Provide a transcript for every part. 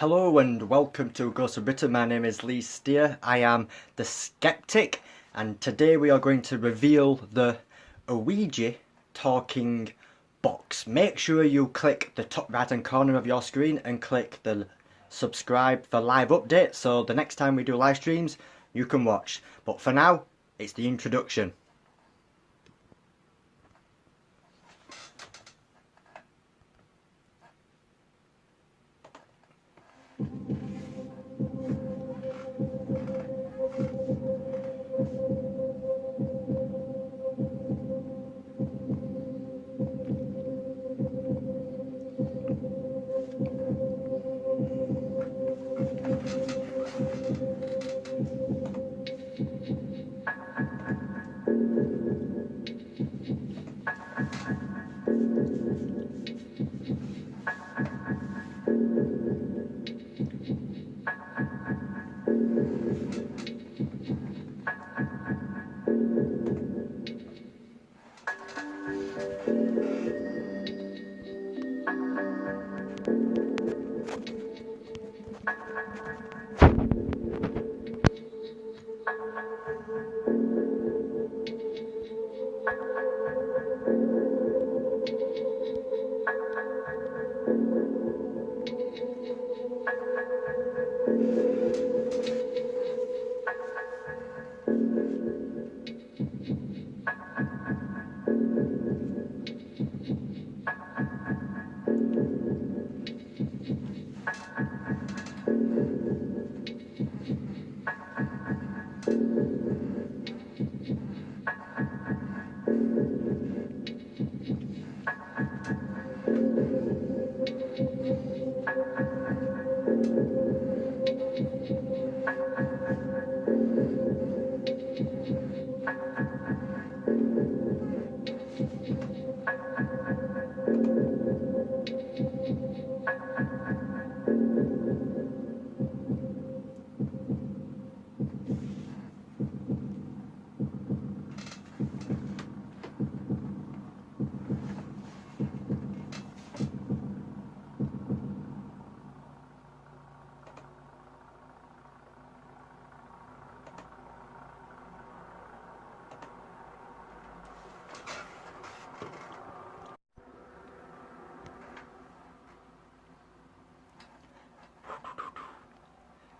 Hello and welcome to Ghosts of Britain. My name is Lee Steer. I am the Skeptic, and today we are going to reveal the Ouija talking box. Make sure you click the top right hand corner of your screen and click the subscribe for live updates, so the next time we do live streams you can watch. But for now, it's the introduction.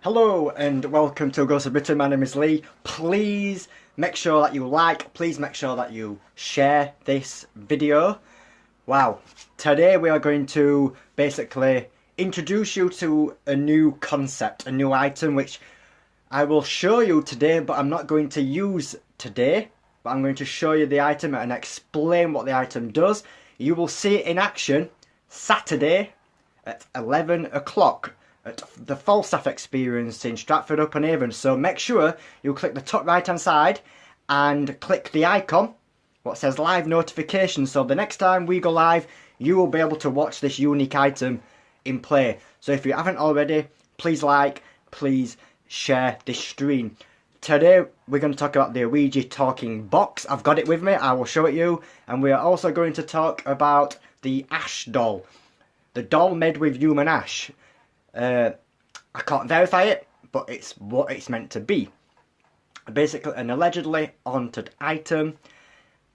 Hello and welcome to Ghosts of Britain. My name is Lee. Please make sure that you like, please make sure that you share this video. Wow, today we are going to basically introduce you to a new concept, a new item which I will show you today, but I'm not going to use today. But I'm going to show you the item and explain what the item does. You will see it in action Saturday at 11 o'clock. At the Falstaff Experience in Stratford-upon-Avon. So make sure you click the top right hand side and click the icon what says live notifications, so the next time we go live you will be able to watch this unique item in play. So if you haven't already, please like, please share this stream. Today we're going to talk about the Ouija talking box. I've got it with me, I will show it you. And we are also going to talk about the ash doll, the doll made with human ash. I can't verify it, but it's what it's meant to be. Basically an allegedly haunted item,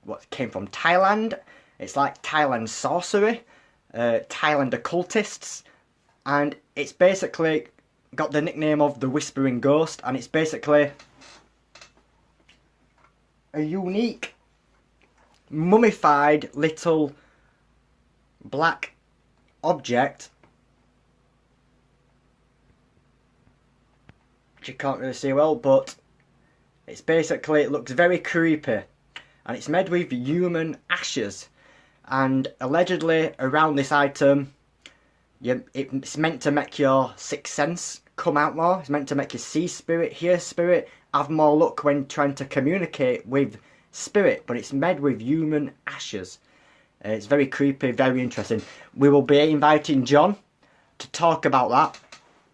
what came from Thailand. It's like Thailand sorcery, Thailand occultists, and it's basically got the nickname of the Whispering Ghost, and it's basically a unique mummified little black object you can't really see well, but it's basically, it looks very creepy, and it's made with human ashes. And allegedly around this item, it's meant to make your sixth sense come out more. It's meant to make you see spirit, hear spirit, have more luck when trying to communicate with spirit. But it's made with human ashes. It's very creepy, very interesting. We will be inviting John to talk about that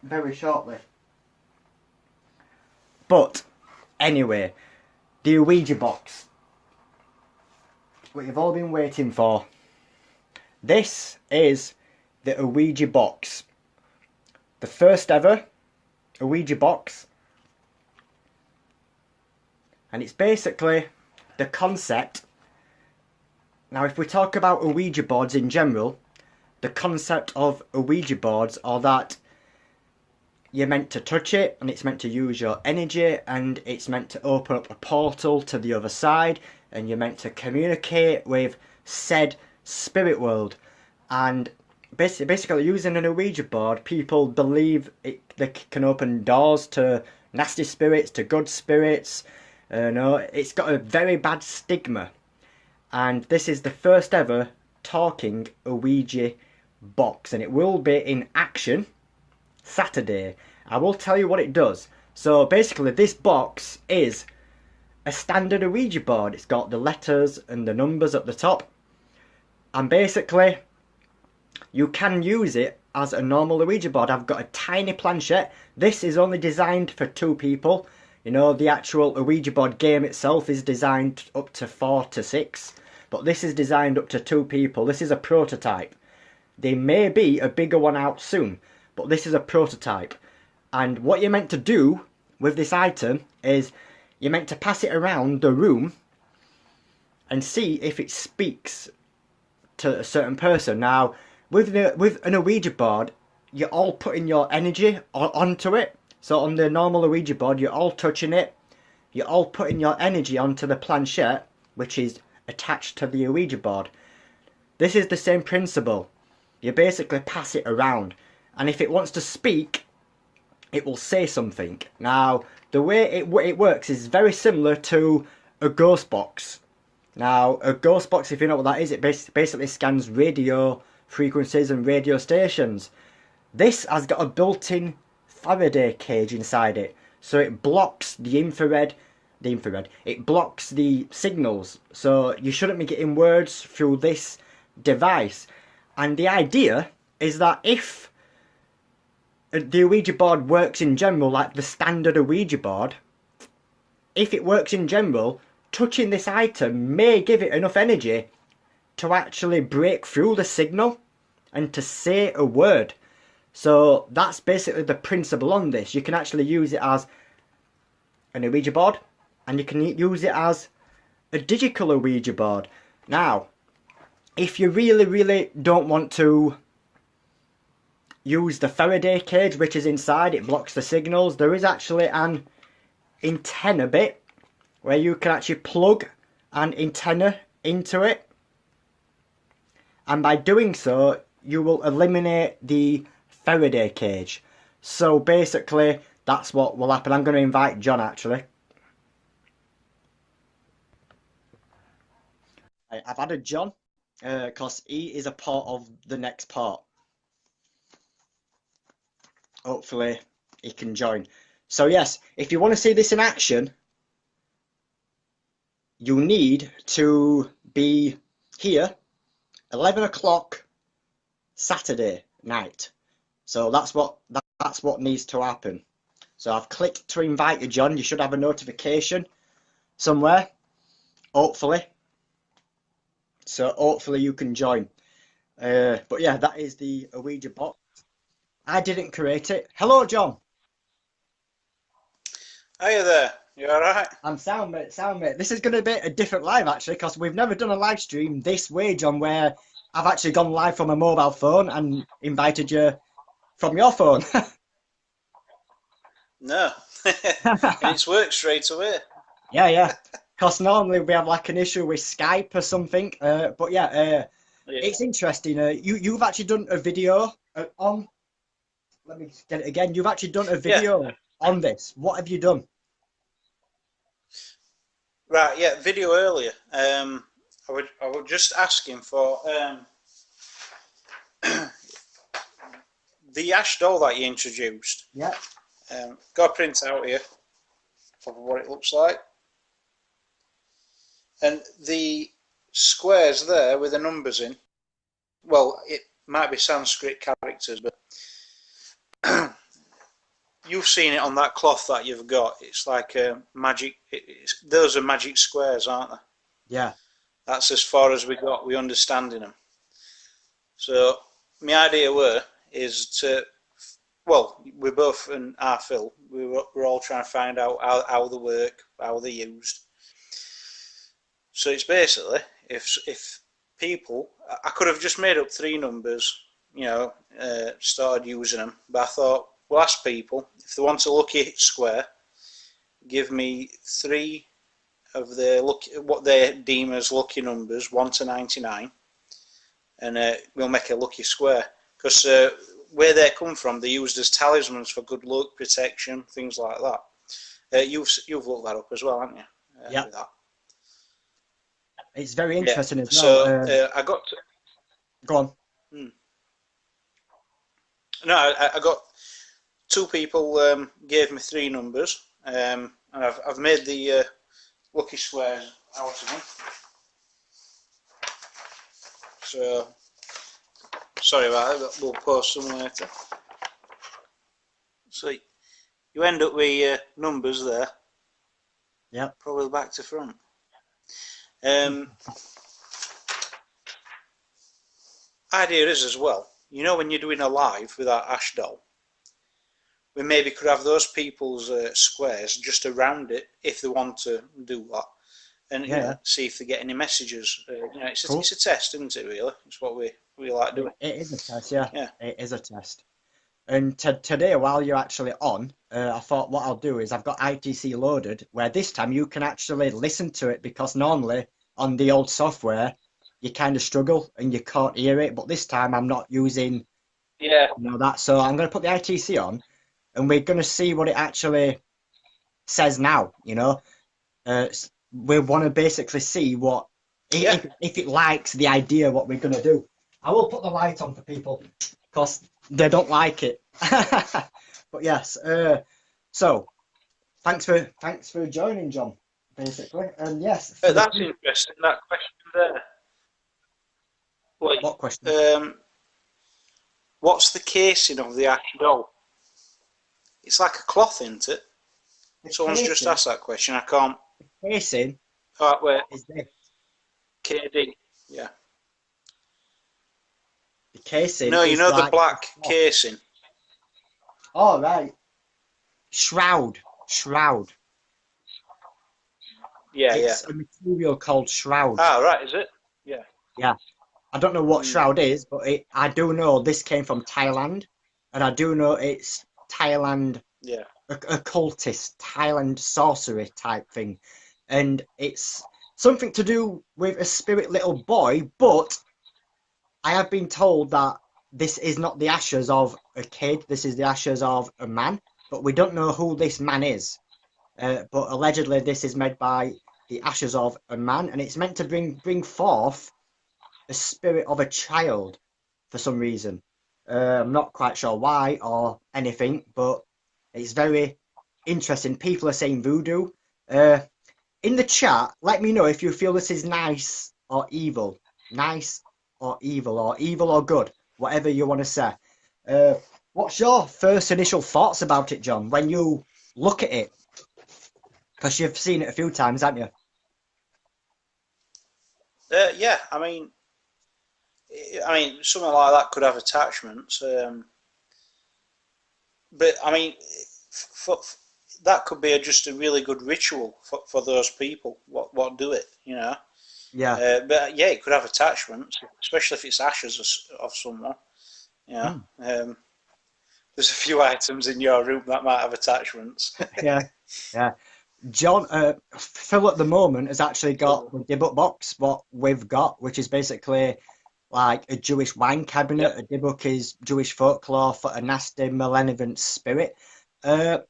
very shortly. But anyway, the Ouija box, what you've all been waiting for. This is the Ouija box. the first ever Ouija box. And it's basically the concept. Now, if we talk about Ouija boards in general, the concept of Ouija boards are that you're meant to touch it and it's meant to use your energy and it's meant to open up a portal to the other side and you're meant to communicate with said spirit world. And basically using an Ouija board, people believe they can open doors to nasty spirits, to good spirits. No, it's got a very bad stigma. And this is the first ever talking Ouija box, and it will be in action Saturday. I will tell you what it does. So basically this box is a standard Ouija board. It's got the letters and the numbers at the top. And basically you can use it as a normal Ouija board. I've got a tiny planchette. This is only designed for 2 people. You know, the actual Ouija board game itself is designed up to 4 to 6. But this is designed up to 2 people. This is a prototype. There may be a bigger one out soon, but this is a prototype. And what you're meant to do with this item is you're meant to pass it around the room and see if it speaks to a certain person. Now, with an Ouija board, you're all putting your energy onto it. So on the normal Ouija board, you're all touching it. You're all putting your energy onto the planchette, which is attached to the Ouija board. This is the same principle. You basically pass it around, and if it wants to speak, it will say something. Now, the way it works is very similar to a ghost box. Now, a ghost box, if you know what that is, it basically scans radio frequencies and radio stations. This has got a built-in Faraday cage inside it, so it blocks the infrared. It blocks the signals, so you shouldn't be getting words through this device. And the idea is that if the Ouija board works in general, like the standard Ouija board, if it works in general, touching this item may give it enough energy to actually break through the signal and to say a word. So that's basically the principle on this. You can actually use it as an Ouija board, and you can use it as a digital Ouija board. Now, if you really don't want to use the Faraday cage, which is inside, it blocks the signals, there is actually an antenna bit where you can actually plug an antenna into it, and by doing so you will eliminate the Faraday cage. So basically that's what will happen. I'm going to invite John actually. I've added John because he is a part of the next part. Hopefully he can join. So yes, if you want to see this in action, you need to be here 11 o'clock Saturday night. So that's what needs to happen. So I've clicked to invite you, John. You should have a notification somewhere, hopefully. So hopefully you can join. But yeah, that is the Ouija box. I didn't create it. Hello, John. Hiya there. You alright? I'm sound, mate. Sound, mate. This is going to be a different live, actually, because we've never done a live stream this way, John, where I've actually gone live from a mobile phone and invited you from your phone. No. And it's worked straight away. Yeah. Because normally we have like an issue with Skype or something. But yeah, it's interesting. You've actually done a video on. Let me get it again. You've actually done a video on this. What have you done? Right, yeah, video earlier. I was just asking for the ash doll that you introduced. Yeah. Got a print out here of what it looks like. And the squares there with the numbers in, well, it might be Sanskrit characters, but you've seen it on that cloth that you've got. It's like a magic. Those are magic squares, aren't they? Yeah. That's as far as we understanding them. So my idea is to well, we both and our Phil, we're all trying to find out how they work, how they're used. So it's basically if people, I could have just made up three numbers, started using them, but I thought we'll ask people if they want a lucky square, give me three of the what they deem as lucky numbers, 1 to 99, and we'll make a lucky square. Because where they come from, they're used as talismans for good luck, protection, things like that. You've looked that up as well, haven't you? Yeah. It's very Yeah. interesting as well. So I got to, Go on. no, I got two people gave me three numbers, and I've made the lucky squares out of them. So sorry about that, but we'll post some later. So you end up with numbers there. Yeah. Probably back to front. Idea is as well, when you're doing a live with our Ash doll, we maybe could have those people's squares just around it if they want to do that, and see if they get any messages. It's a test, isn't it? Really, it's what we like doing. It is a test, yeah. It is a test. And today, while you're actually on, I thought what I'll do is I've got ITC loaded, where this time you can actually listen to it, because normally on the old software you kind of struggle and you can't hear it, but this time I'm not using that. So I'm going to put the ITC on, and we're going to see what it actually says now. We want to basically see what if it likes the idea what we're going to do. I will put the light on for people because they don't like it. But yes, so thanks for joining, John. Basically, and yes. That's interesting. That question there. What question? What's the casing of the Ash doll? It's like a cloth, isn't it? Someone's just asked that question. I can't. The casing. Oh, wait. Is this? KD. Yeah. The casing. No, is the like black casing. Oh right. Shroud. It's a material called shroud. Ah, right, is it? Yeah. Yeah. I don't know what shroud is, but I do know this came from Thailand, and I do know it's Thailand occultist, Thailand sorcery type thing, and it's something to do with a spirit little boy, but I have been told that this is not the ashes of a kid, this is the ashes of a man, but we don't know who this man is. But allegedly this is made by the ashes of a man, and it's meant to bring forth the spirit of a child for some reason. I'm not quite sure why or anything, but it's very interesting. People are saying voodoo. In the chat, let me know if you feel this is nice or evil. Nice or evil or good, whatever you want to say. What's your first initial thoughts about it, John, when you look at it? Because you've seen it a few times, haven't you? Yeah, I mean, something like that could have attachments, but I mean, that could be just a really good ritual for those people. What do it, Yeah. But yeah, it could have attachments, especially if it's ashes of someone. There's a few items in your room that might have attachments. Yeah. John, Phil at the moment has actually got the Dybbuk box, what we've got, which is basically like a Jewish wine cabinet. A Dybbuk is Jewish folklore for a nasty, malevolent spirit. I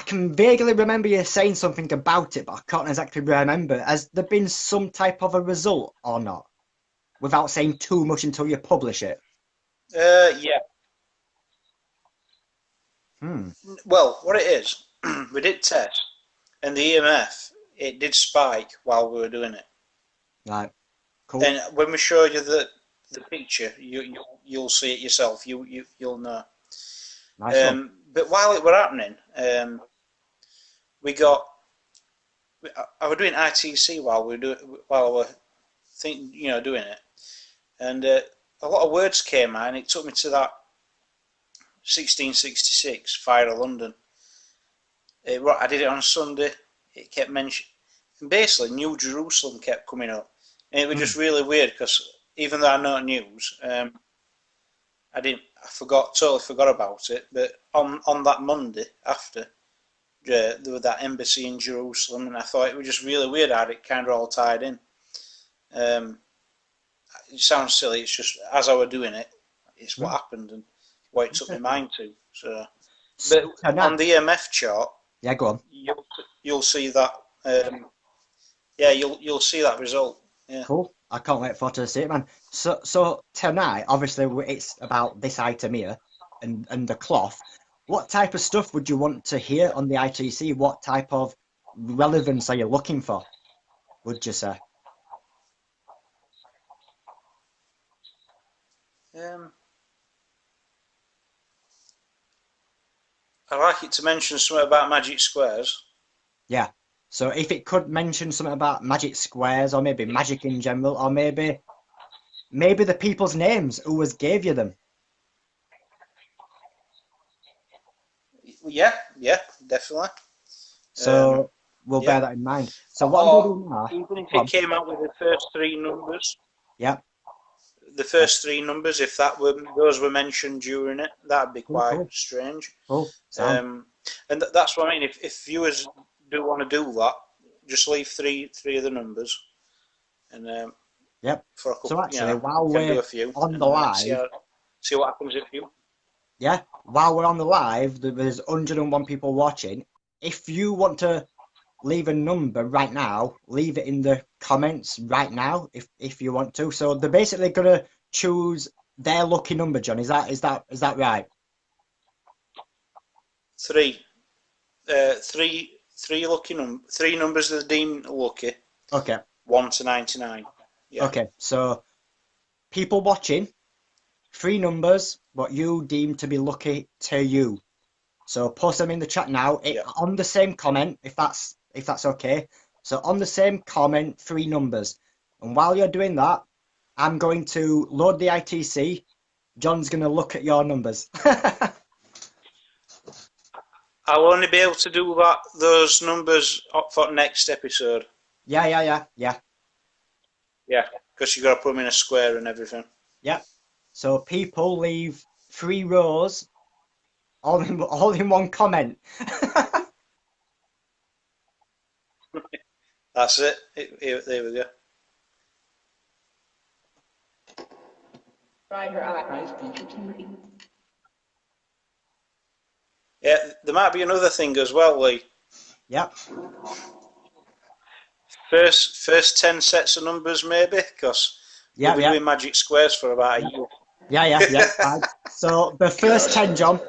can vaguely remember you saying something about it, but I can't exactly remember. Has there been some type of a result or not? Without saying too much until you publish it. Yeah. Well, what it is, we did test, and the EMF, it did spike while we were doing it. Right. Cool. And when we show you the picture, you'll see it yourself. You'll know. Nice one. But while it were happening, I was doing ITC while I were doing it, and a lot of words came out, and it took me to that 1666, Fire of London. I did it on Sunday. It kept mentioning, basically New Jerusalem kept coming up, and it was just really weird because even though I know news, I totally forgot about it. But on that Monday after, there was that embassy in Jerusalem, and I thought it was just really weird how it kind of all tied in. It sounds silly. It's just as I was doing it, it's what happened and what it took my mind to. So, but on the EMF chart, yeah, go on. You'll see that. Yeah, you'll see that result. Yeah. Cool. I can't wait for to see it, man. So tonight, obviously, it's about this item here and the cloth. What type of stuff would you want to hear on the ITC? What type of relevance are you looking for, would you say? I'd like it to mention something about magic squares. Yeah. So if it could mention something about magic squares, or maybe magic in general, or maybe the people's names who gave you them. Yeah, definitely. So we'll bear that in mind. So what I'm doing now, even if it came out with the first three numbers. Yeah. The first three numbers, if those were mentioned during it, that'd be quite strange. Cool. And that's what I mean. If viewers do want to do that, just leave three of the numbers, and yep. For a couple, so actually, while we're on the live, see what happens if you. Yeah, while we're on the live, there's 101 people watching. If you want to leave a number right now, leave it in the comments right now if you want to. So they're basically gonna choose their lucky number, John. Is that right? Three numbers that are deemed lucky. Okay. 1 to 99. Yeah. Okay, so people watching, 3 numbers what you deem to be lucky to you. So post them in the chat now. On the same comment, if that's okay. So on the same comment, 3 numbers. And while you're doing that, I'm going to load the ITC. John's going to look at your numbers. I'll only be able to do those numbers for next episode. Yeah. Yeah, because you got to put them in a square and everything. Yeah. So people leave 3 rows, all in one comment. That's it. There we go. Yeah, there might be another thing as well, Lee. Yep. First 10 sets of numbers, maybe, because we'll be doing magic squares for about a year. Yeah. So the first 10, John.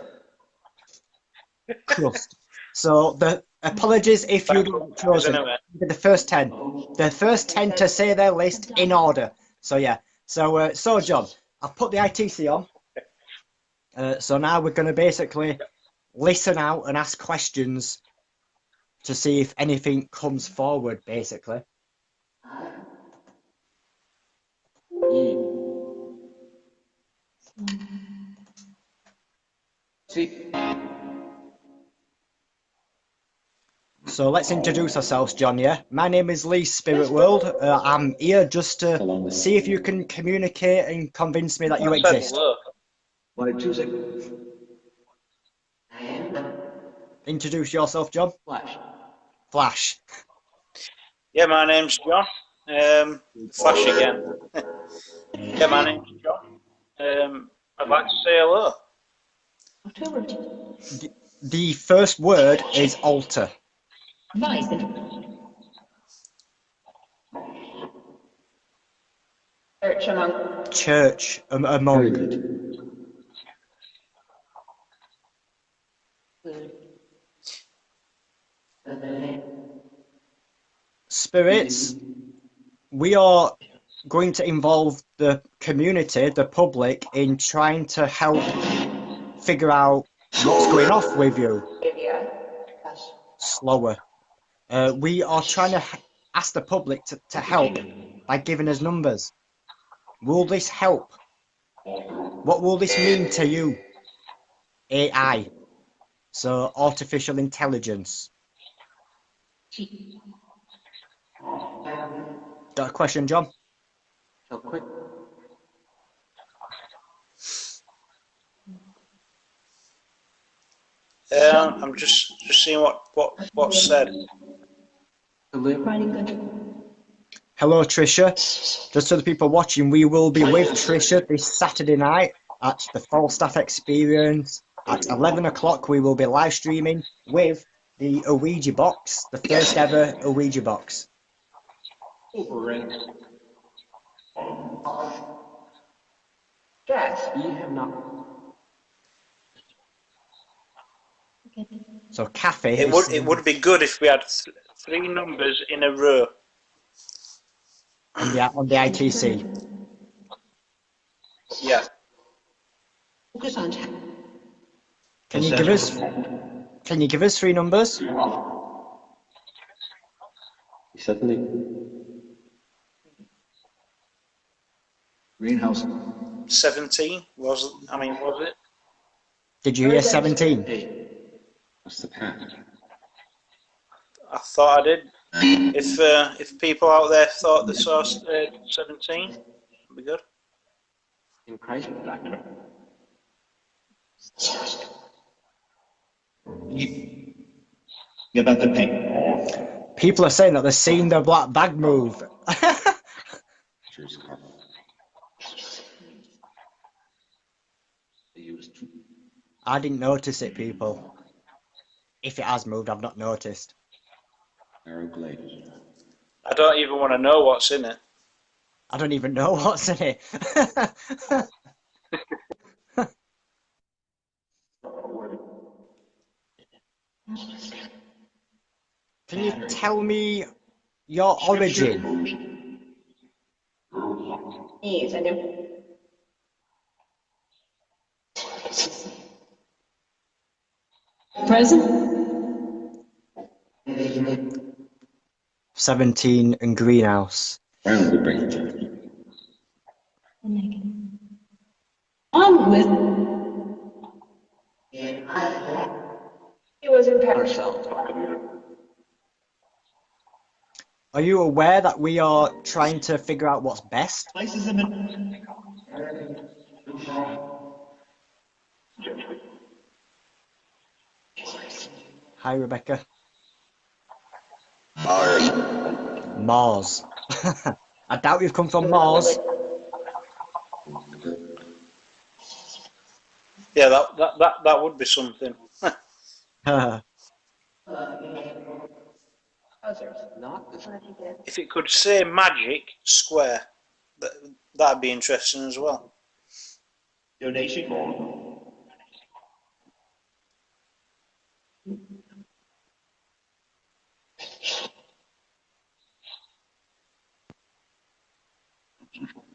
Trust. So the apologies if you don't chosen the first 10. The first 10 to say their list in order. So yeah. So John, I've put the ITC on. So now we're going to basically listen out and ask questions to see if anything comes forward, basically. So let's introduce ourselves, John, yeah? My name is Lee Spirit World. I'm here just to see if you can communicate and convince me that you exist. Introduce yourself, John. Flash. Yeah, my name's John. Flash again. Yeah, my name's John. I'd like to say hello. The first word is altar. Church among. Spirits, we are going to involve the community, the public, in trying to help figure out what's going off with you. Slower. We are trying to ask the public to help by giving us numbers. Will this help? What will this mean to you? AI. So artificial intelligence. Got a question, John? So quick. I'm just seeing what's said. Hello, Trisha. Just so the people watching, we will be with Trisha this Saturday night at the Falstaff Experience. At 11 o'clock, we will be live streaming with the Ouija box, the first ever Ouija box. Yes, you have not. So Cafe It would be good if we had three numbers in a row. on the ITC. Yeah. Focus on. Can you give us three numbers? Certainly. Greenhouse. 17 was it? Did you hear 17? Hey, what's the path? I thought I did. If people out there thought they saw 17, it'd be good. In Christ, Doctor. Get out the paint. People are saying that they're seeing the black bag move. I didn't notice it, people. If it has moved, I've not noticed. Narrow glade. I don't even want to know what's in it. I don't even know what's in it. Can you tell me your origin? Yes, I do. Present? 17 and greenhouse. Round would bring. On with. He was in Paris. Are you aware that we are trying to figure out what's best? Places them in. Hi, Rebecca. Mars. I doubt you've come from Mars. Yeah, that would be something. If it could say magic square, that'd be interesting as well. Donation.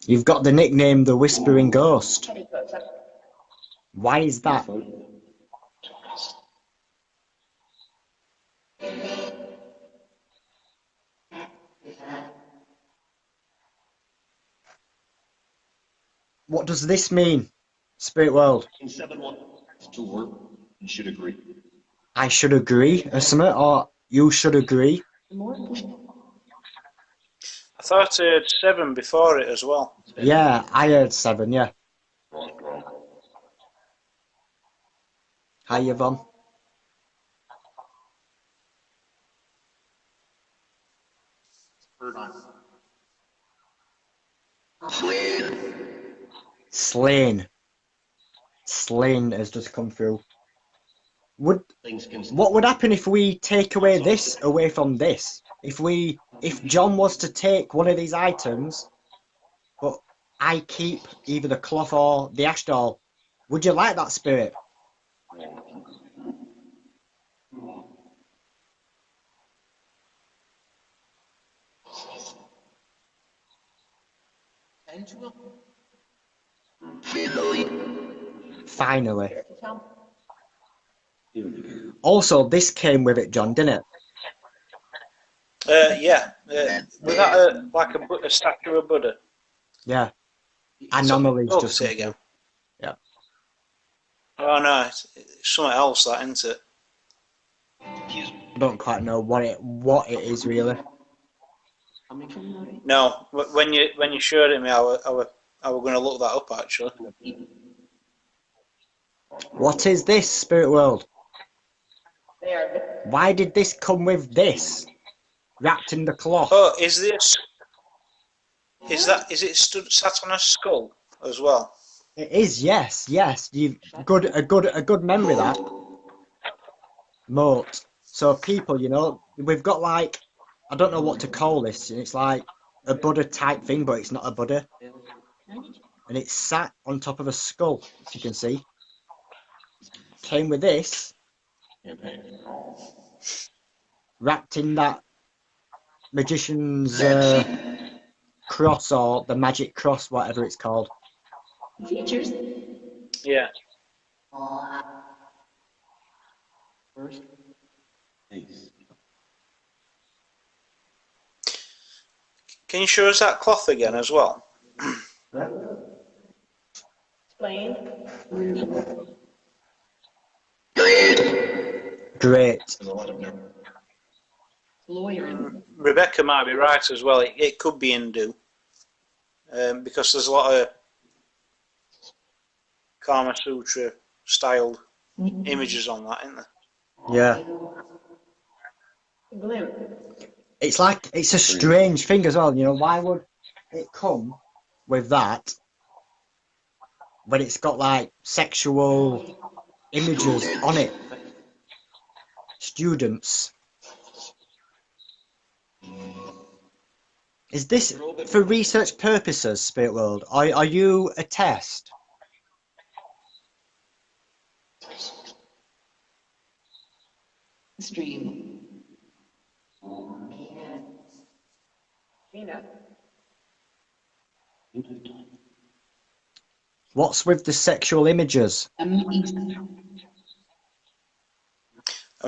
You've got the nickname the Whispering Ghost. Why is that? What does this mean, Spirit World? In 7-1 to work, you should agree. I should agree, Usama, or you should agree. I thought I heard 7 before it as well. Yeah, I heard 7, yeah. Hi, Yvonne. Slain. Slain has just come through. What would happen if we take away this away from this? If John was to take one of these items, but I keep either the cloth or the ash doll, would you like that, Spirit? Finally. Also, this came with it, John, didn't it? Yeah. Was that like a statue of Buddha? Yeah. Anomalies Oh, just say again. yeah. Oh no, it's something else, that, isn't it? I don't quite know what it is really. No, when you showed it me, I were going to look that up actually. What is this, Spirit World? They are Why did this come with this? Wrapped in the cloth. Oh, is it sat on a skull as well? It is, yes. You've a good memory that. Moat. So people, we've got like, I don't know what to call this. It's like a Buddha type thing, but it's not a Buddha. And it's sat on top of a skull, as you can see. Came with this, wrapped in that magician's cross, or the magic cross, whatever it's called. features. Yeah. Can you show us that cloth again as well? Explained. Great. Lawyer. Rebecca might be right as well. It could be Hindu, because there's a lot of Kama Sutra styled images on that, isn't there? Yeah. Glim. It's a strange thing as well. Why would it come with that when it's got like sexual images on it? Students. Is this for research purposes, Spirit World? Are you a test? Stream. Gina. What's with the sexual images? And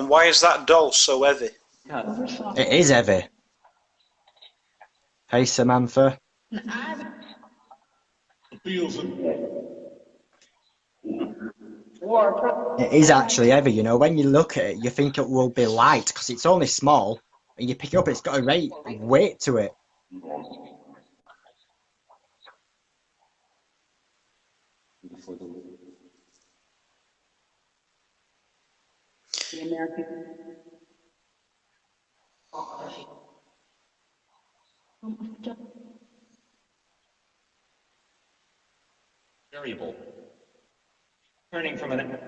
why is that doll so heavy? It is heavy. Hey, Samantha. It is actually heavy, when you look at it, you think it will be light because it's only small, and you pick it up, it's got a great weight to it. The American. Variable. Turning from an.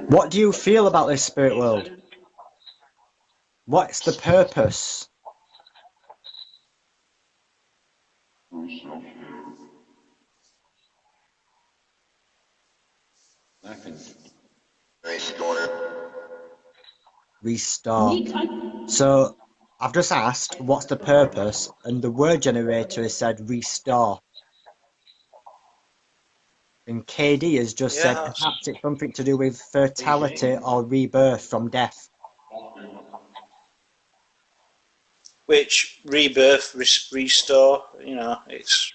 What do you feel about this, Spirit World? What's the purpose? Restore. So I've just asked what's the purpose, and the word generator has said restore. And KD has just said perhaps it's something to do with fertility or rebirth from death. Which rebirth, restore, it's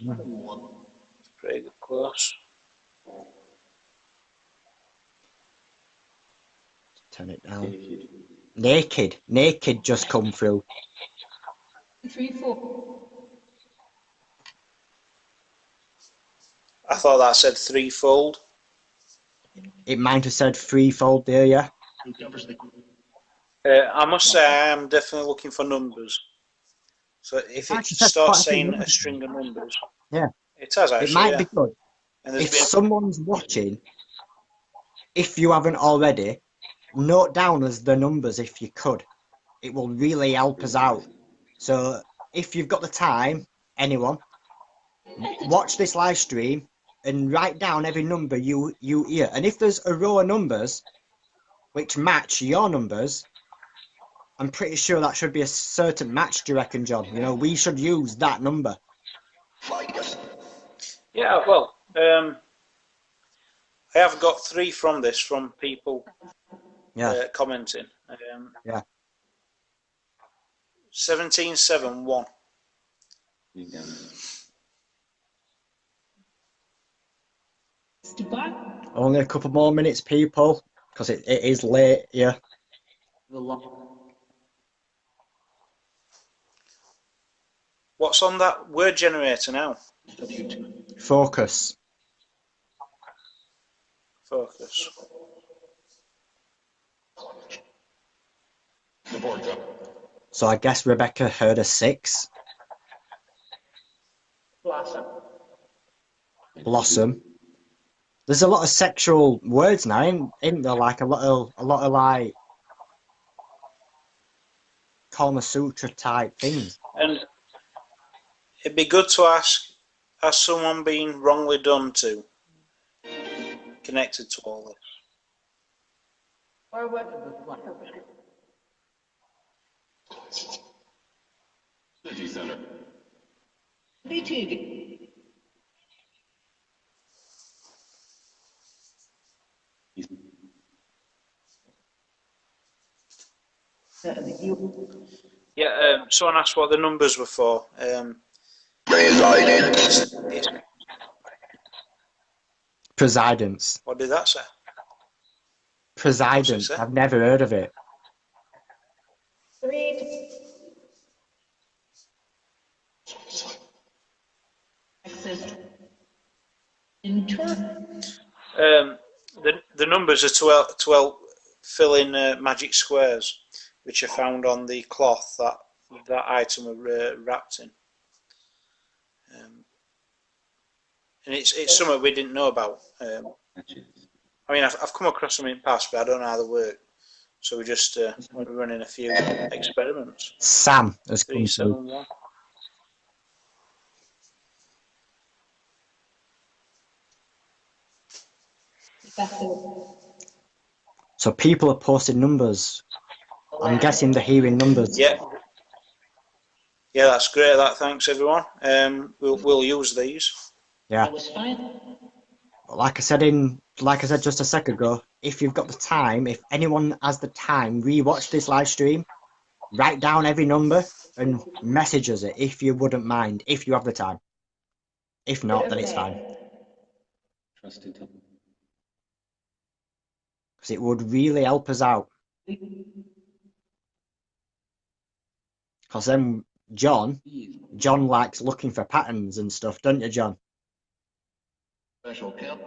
pretty close. Turn it down. Naked just come through. 3, 4. I thought that said threefold. It might have said threefold there, yeah. I must say I am definitely looking for numbers. So if it starts saying a string of numbers, yeah, it has actually. It might be good. And if someone's watching, if you haven't already, note down as the numbers if you could. It will really help us out. So if you've got the time, anyone, watch this live stream and write down every number you hear. And if there's a row of numbers which match your numbers, I'm pretty sure that should be a certain match, do you reckon, John? We should use that number. Yeah, well, I have got 3 from this, from people commenting. Yeah. 1771. Dubai. Only a couple more minutes, people, because it is late here. The long. What's on that word generator now? Focus. Focus. The board job. So I guess Rebecca heard a 6. Blossom. Blossom. There's a lot of sexual words now, isn't there? Like a lot of like Kama Sutra type things. And it'd be good to ask, has someone been wrongly done to, connected to all this? Or what? City Center. BT. Yeah, someone asked what the numbers were for. Presidence. What did that say? Presidence. say? I've never heard of it. 3. Access. Inter. The numbers are to help fill in magic squares, which are found on the cloth that item were wrapped in. And it's something we didn't know about. I mean, I've come across them in the past, but I don't know how they work. So we're just we're running a few experiments. Sam has come through. 371. So people are posting numbers. I'm guessing they're hearing numbers. Yeah. Yeah, that's great. Thanks everyone. We'll use these. Yeah. That was fine. Like I said just a second ago, if you've got the time, if anyone has the time, rewatch this live stream, write down every number and message us it if you wouldn't mind, if you have the time. If not, then it's fine. Trusted. Because it would really help us out. Because then John likes looking for patterns and stuff, don't you, John? Special kill.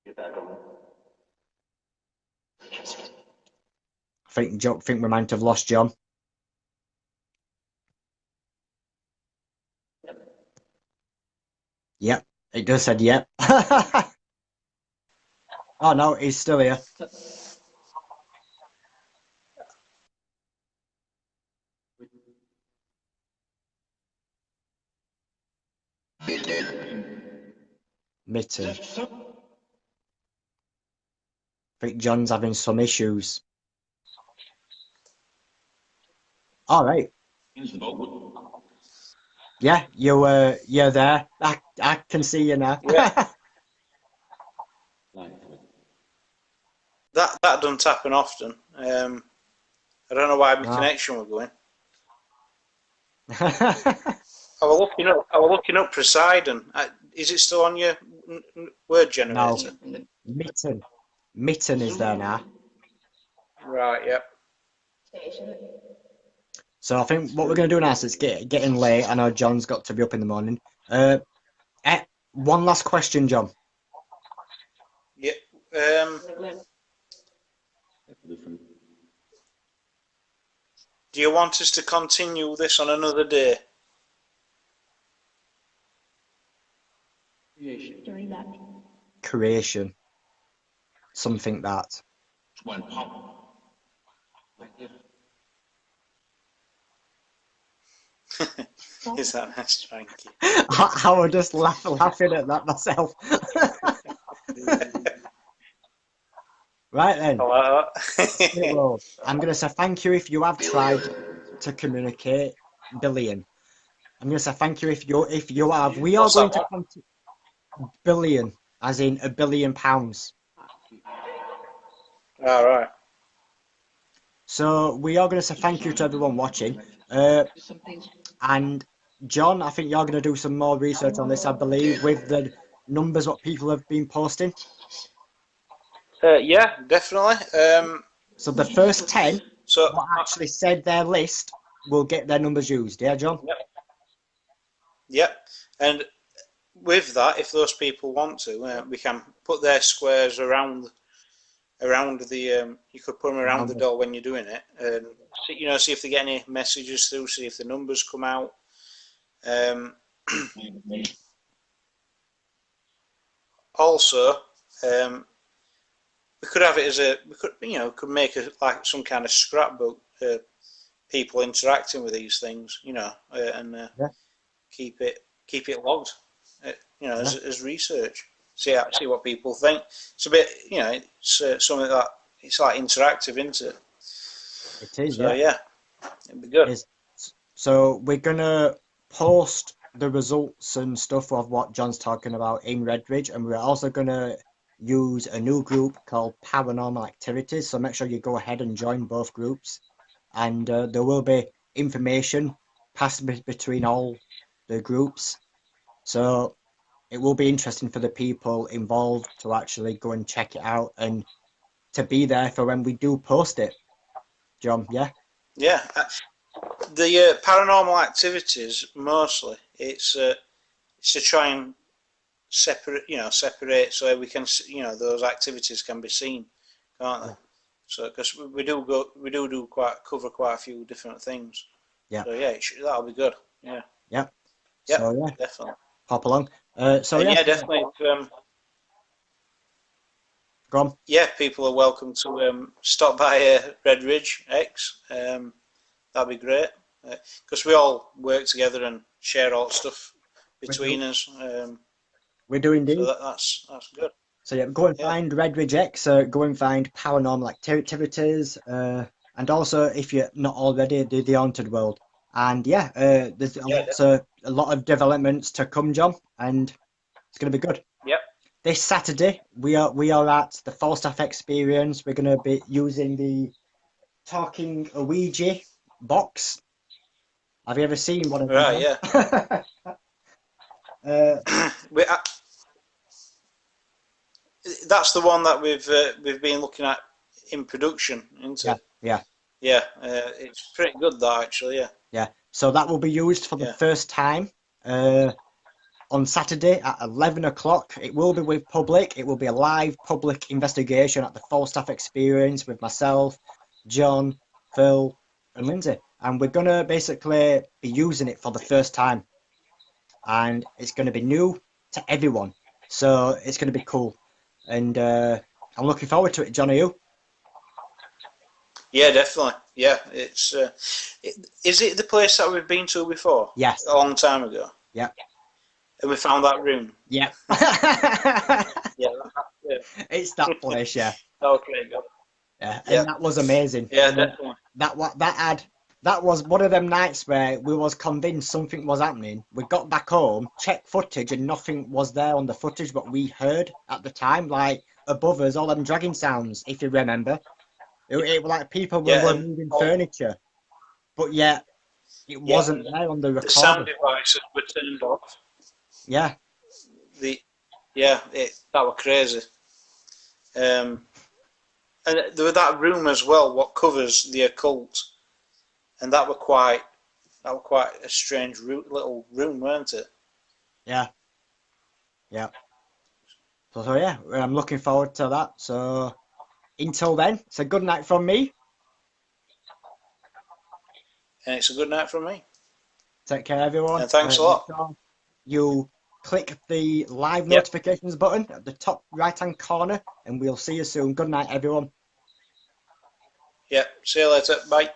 Get back over. I think we might have lost John. Yep, it does said yep. Oh no, he's still here. Mitten. I think John's having some issues. All right. Yeah, you're there. I can see you now. Yeah. That doesn't happen often. I don't know why my connection was going. I was looking up Poseidon. Is it still on your word generator? No. Mitten is there now. Right. Yep. So I think what we're going to do now is it's getting late. I know John's got to be up in the morning. One last question, John. Yeah. Do you want us to continue this on another day? During that. Creation. Something that. Is that nice, Frankie? I was just laughing at that myself. Right then. I'm going to say thank you if you have tried to communicate. Billion. I'm going to say thank you if you have. We are going to billion, as in £1 billion. All right. So we are going to say thank you to everyone watching. And John, I think you're going to do some more research on this, I believe, with the numbers what people have been posting. Yeah, definitely. So the first 10 So what actually said their list will get their numbers used. Yeah, John? yeah, and with that, if those people want to, we can put their squares around the. You could put them around the door when you're doing it, and see if they get any messages through, see if the numbers come out. Also, we could have it as could make some kind of scrapbook. People interacting with these things, and Yeah. keep it logged, as research. See what people think. It's a bit, it's something that it's like interactive, isn't it? It is, So yeah. it'd be good. So we're going to post the results and stuff of what John's talking about in Redridge, and we're also going to use a new group called Paranormal Activities. So make sure you go ahead and join both groups, and there will be information passed between all the groups. So it will be interesting for the people involved to actually go and check it out and to be there for when we do post it. John, yeah? Yeah. The paranormal activities, mostly, it's to try and separate so we can, those activities can be seen, can't they? So, because we do cover quite a few different things. Yeah. So yeah, that'll be good. Yeah. Yeah. Yeah. So yeah, Definitely. hop along. So And yeah, yeah, definitely. go on. Yeah, people are welcome to stop by Redridge X. That'd be great because we all work together and share all stuff between us. We do indeed. So that's good. So yeah, go and find Redridge X. Go and find Paranormal Activities. And also, if you're not already, the Haunted World. And yeah, there's a lot of developments to come, John, and it's going to be good. Yep. This Saturday, we are at the Falstaff Experience. We're going to be using the Talking Ouija box. Have you ever seen one of them? Right, yeah. That's the one that we've been looking at in production, isn't it? Yeah. Yeah, it's pretty good, that, actually, yeah. Yeah, so that will be used for the first time on Saturday at 11 o'clock. It will be with public. It will be a live public investigation at the Falstaff Experience with myself, John, Phil, and Lindsay. And we're going to basically be using it for the first time. And it's going to be new to everyone. So it's going to be cool. And I'm looking forward to it. John, are you? Yeah, definitely. Yeah, it's. Is it the place that we've been to before? Yes. A long time ago. Yeah. And we found that room. Yeah. Yeah. It's that place, yeah. Okay, good. Yeah, and that was amazing. Yeah, definitely. That was one of them nights where we was convinced something was happening. We got back home, checked footage, and nothing was there on the footage, but we heard at the time, like above us, all them dragging sounds, if you remember. It was like people were moving furniture, but yet it wasn't there on the recorder. The sound devices were turned off. Yeah. That was crazy. And there was that room as well, what covers the occult, and that were quite a strange little room, weren't it? Yeah. Yeah. So yeah, I'm looking forward to that. So until then, it's a good night from me. And it's a good night from me. Take care, everyone. And thanks a lot. You click the live notifications button at the top right-hand corner, and we'll see you soon. Good night, everyone. Yeah, see you later. Bye.